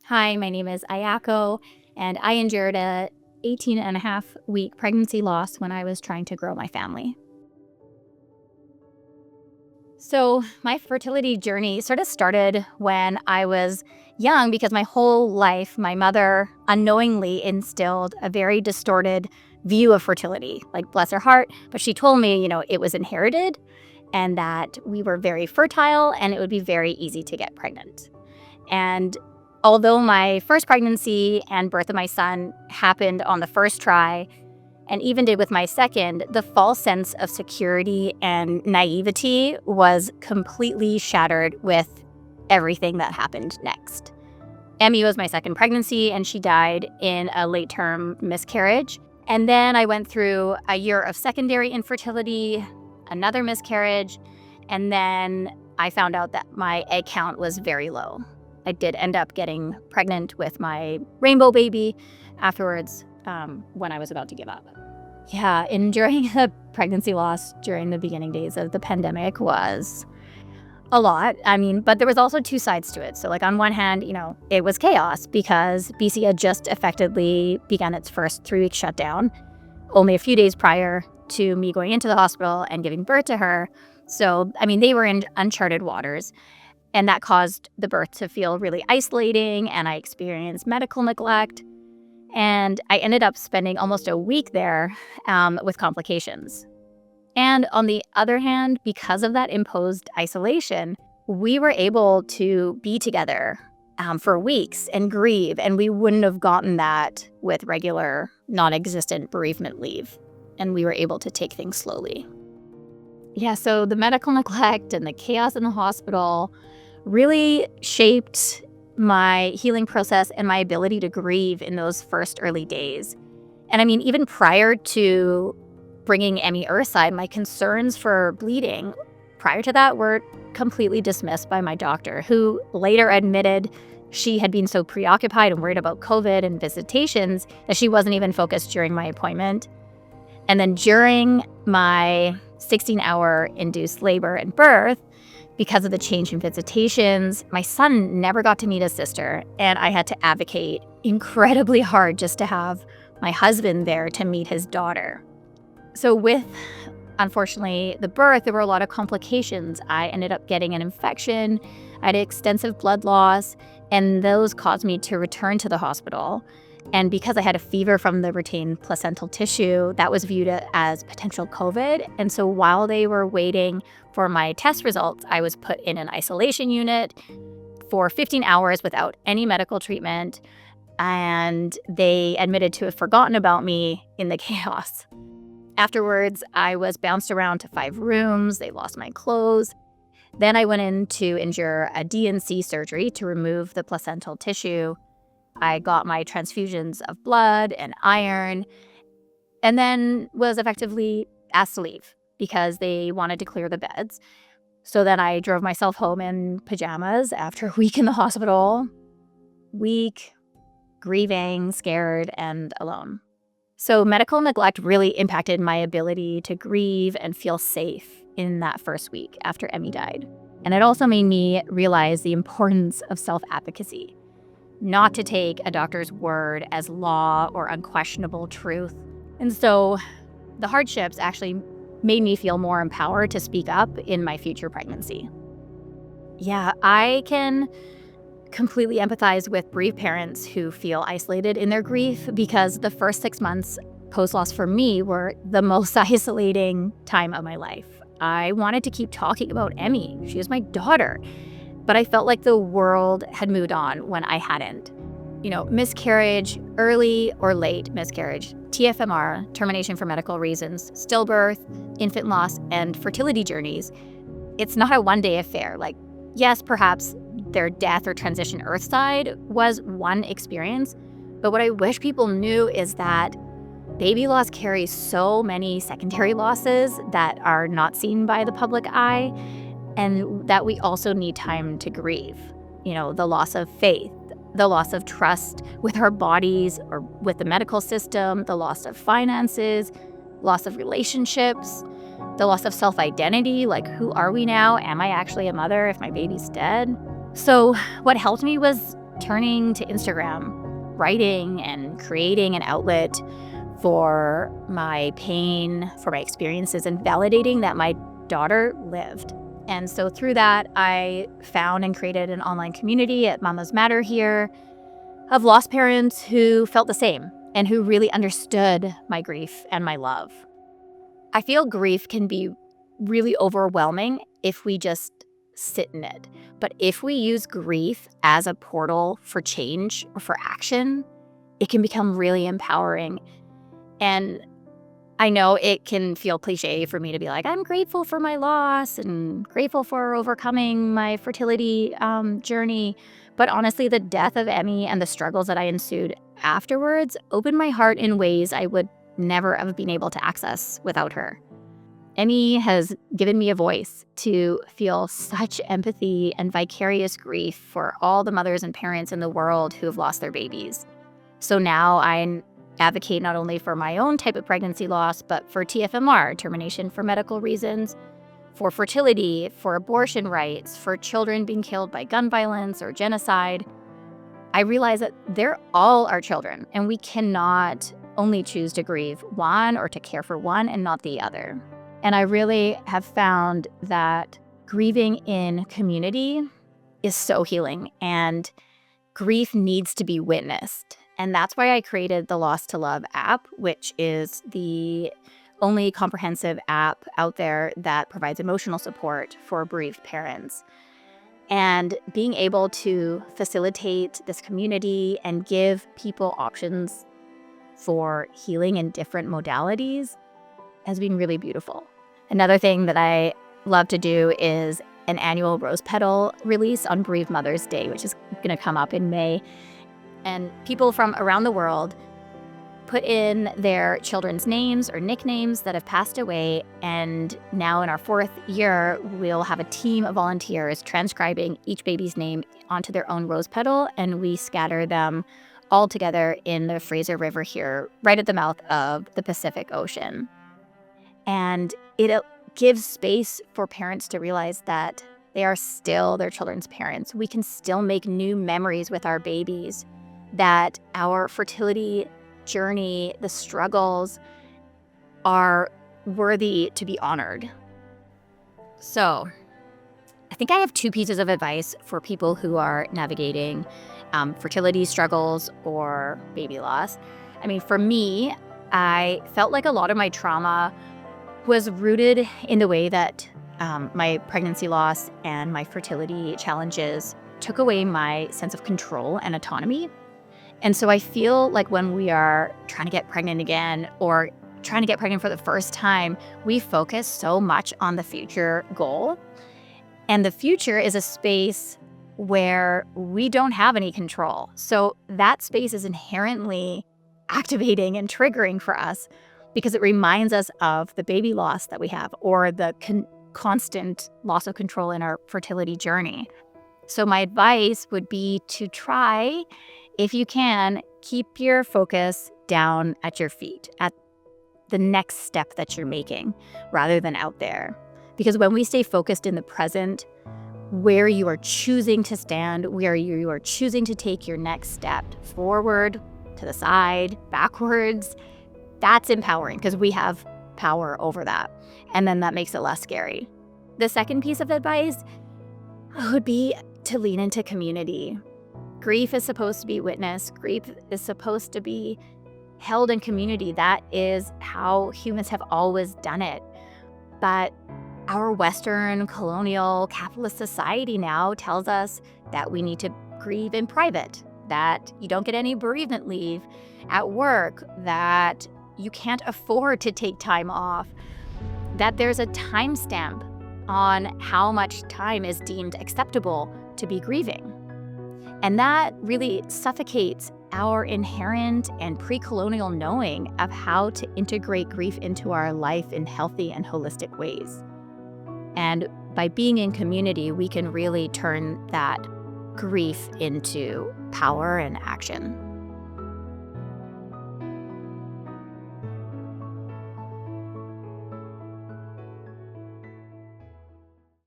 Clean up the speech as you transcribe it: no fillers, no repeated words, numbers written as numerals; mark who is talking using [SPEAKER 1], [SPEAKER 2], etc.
[SPEAKER 1] Hi, my name is Ayako, and I endured a 18 and a half week pregnancy loss when I was trying to grow my family. So, my fertility journey sort of started when I was young because my whole life, my mother unknowingly instilled a very distorted view of fertility. Like, bless her heart, but she told me, it was inherited and that we were very fertile and it would be very easy to get pregnant. And although my first pregnancy and birth of my son happened on the first try, and even did with my second, the false sense of security and naivety was completely shattered with everything that happened next. Emmy was my second pregnancy, and she died in a late-term miscarriage. And then I went through a year of secondary infertility, another miscarriage, and then I found out that my egg count was very low. I did end up getting pregnant with my rainbow baby afterwards when I was about to give up. Yeah, enduring a pregnancy loss during the beginning days of the pandemic was a lot. But there was also two sides to it. So like on one hand, it was chaos because BC had just effectively begun its first 3-week shutdown only a few days prior to me going into the hospital and giving birth to her. So, they were in uncharted waters. And that caused the birth to feel really isolating, and I experienced medical neglect. And I ended up spending almost a week there with complications. And on the other hand, because of that imposed isolation, we were able to be together for weeks and grieve, and we wouldn't have gotten that with regular, non-existent bereavement leave. And we were able to take things slowly. Yeah, so the medical neglect and the chaos in the hospital really shaped my healing process and my ability to grieve in those first early days. And even prior to bringing Emmy earthside, my concerns for bleeding prior to that were completely dismissed by my doctor, who later admitted she had been so preoccupied and worried about COVID and visitations that she wasn't even focused during my appointment. And then during my 16-hour induced labor and birth, because of the change in visitations, my son never got to meet his sister, and I had to advocate incredibly hard just to have my husband there to meet his daughter. So with, unfortunately, the birth, there were a lot of complications. I ended up getting an infection, I had extensive blood loss, and those caused me to return to the hospital. And because I had a fever from the retained placental tissue, that was viewed as potential COVID. And so while they were waiting for my test results, I was put in an isolation unit for 15 hours without any medical treatment. And they admitted to have forgotten about me in the chaos. Afterwards, I was bounced around to 5 rooms. They lost my clothes. Then I went in to endure a DNC surgery to remove the placental tissue. I got my transfusions of blood and iron, and then was effectively asked to leave because they wanted to clear the beds. So then I drove myself home in pajamas after a week in the hospital, weak, grieving, scared, and alone. So medical neglect really impacted my ability to grieve and feel safe in that first week after Emmy died. And it also made me realize the importance of self-advocacy. Not to take a doctor's word as law or unquestionable truth. And so the hardships actually made me feel more empowered to speak up in my future pregnancy. Yeah, I can completely empathize with bereaved parents who feel isolated in their grief because the first 6 months post-loss for me were the most isolating time of my life. I wanted to keep talking about Emmy. She was my daughter. But I felt like the world had moved on when I hadn't. Miscarriage, early or late miscarriage, TFMR, termination for medical reasons, stillbirth, infant loss, and fertility journeys. It's not a one-day affair. Yes, perhaps their death or transition earthside was one experience, but what I wish people knew is that baby loss carries so many secondary losses that are not seen by the public eye, and that we also need time to grieve. The loss of faith, the loss of trust with our bodies or with the medical system, the loss of finances, loss of relationships, the loss of self-identity, who are we now? Am I actually a mother if my baby's dead? So what helped me was turning to Instagram, writing and creating an outlet for my pain, for my experiences, and validating that my daughter lived. And so through that, I found and created an online community at Mamas Matter here of lost parents who felt the same and who really understood my grief and my love. I feel grief can be really overwhelming if we just sit in it. But if we use grief as a portal for change or for action, it can become really empowering. And I know it can feel cliche for me to be like, I'm grateful for my loss and grateful for overcoming my fertility journey. But honestly, the death of Emmy and the struggles that I ensued afterwards opened my heart in ways I would never have been able to access without her. Emmy has given me a voice to feel such empathy and vicarious grief for all the mothers and parents in the world who have lost their babies. So now I advocate not only for my own type of pregnancy loss, but for TFMR, termination for medical reasons, for fertility, for abortion rights, for children being killed by gun violence or genocide. I realize that they're all our children, and we cannot only choose to grieve one or to care for one and not the other. And I really have found that grieving in community is so healing, and grief needs to be witnessed. And that's why I created the Lost to Love app, which is the only comprehensive app out there that provides emotional support for bereaved parents. And being able to facilitate this community and give people options for healing in different modalities has been really beautiful. Another thing that I love to do is an annual rose petal release on Bereaved Mother's Day, which is going to come up in May. And people from around the world put in their children's names or nicknames that have passed away. And now in our 4th year, we'll have a team of volunteers transcribing each baby's name onto their own rose petal. And we scatter them all together in the Fraser River here, right at the mouth of the Pacific Ocean. And it gives space for parents to realize that they are still their children's parents. We can still make new memories with our babies, that our fertility journey, the struggles, are worthy to be honored. So I think I have 2 pieces of advice for people who are navigating fertility struggles or baby loss. I mean, for me, I felt like a lot of my trauma was rooted in the way that my pregnancy loss and my fertility challenges took away my sense of control and autonomy. And so I feel like when we are trying to get pregnant again or trying to get pregnant for the first time, we focus so much on the future goal. And the future is a space where we don't have any control. So that space is inherently activating and triggering for us because it reminds us of the baby loss that we have or the constant loss of control in our fertility journey. So my advice would be to try, if you can, keep your focus down at your feet, at the next step that you're making, rather than out there. Because when we stay focused in the present, where you are choosing to stand, where you are choosing to take your next step, forward, to the side, backwards, that's empowering because we have power over that. And then that makes it less scary. The second piece of advice would be to lean into community. Grief is supposed to be witnessed. Grief is supposed to be held in community. That is how humans have always done it. But our Western colonial capitalist society now tells us that we need to grieve in private, that you don't get any bereavement leave at work, that you can't afford to take time off, that there's a timestamp on how much time is deemed acceptable to be grieving. And that really suffocates our inherent and pre-colonial knowing of how to integrate grief into our life in healthy and holistic ways. And by being in community, we can really turn that grief into power and action.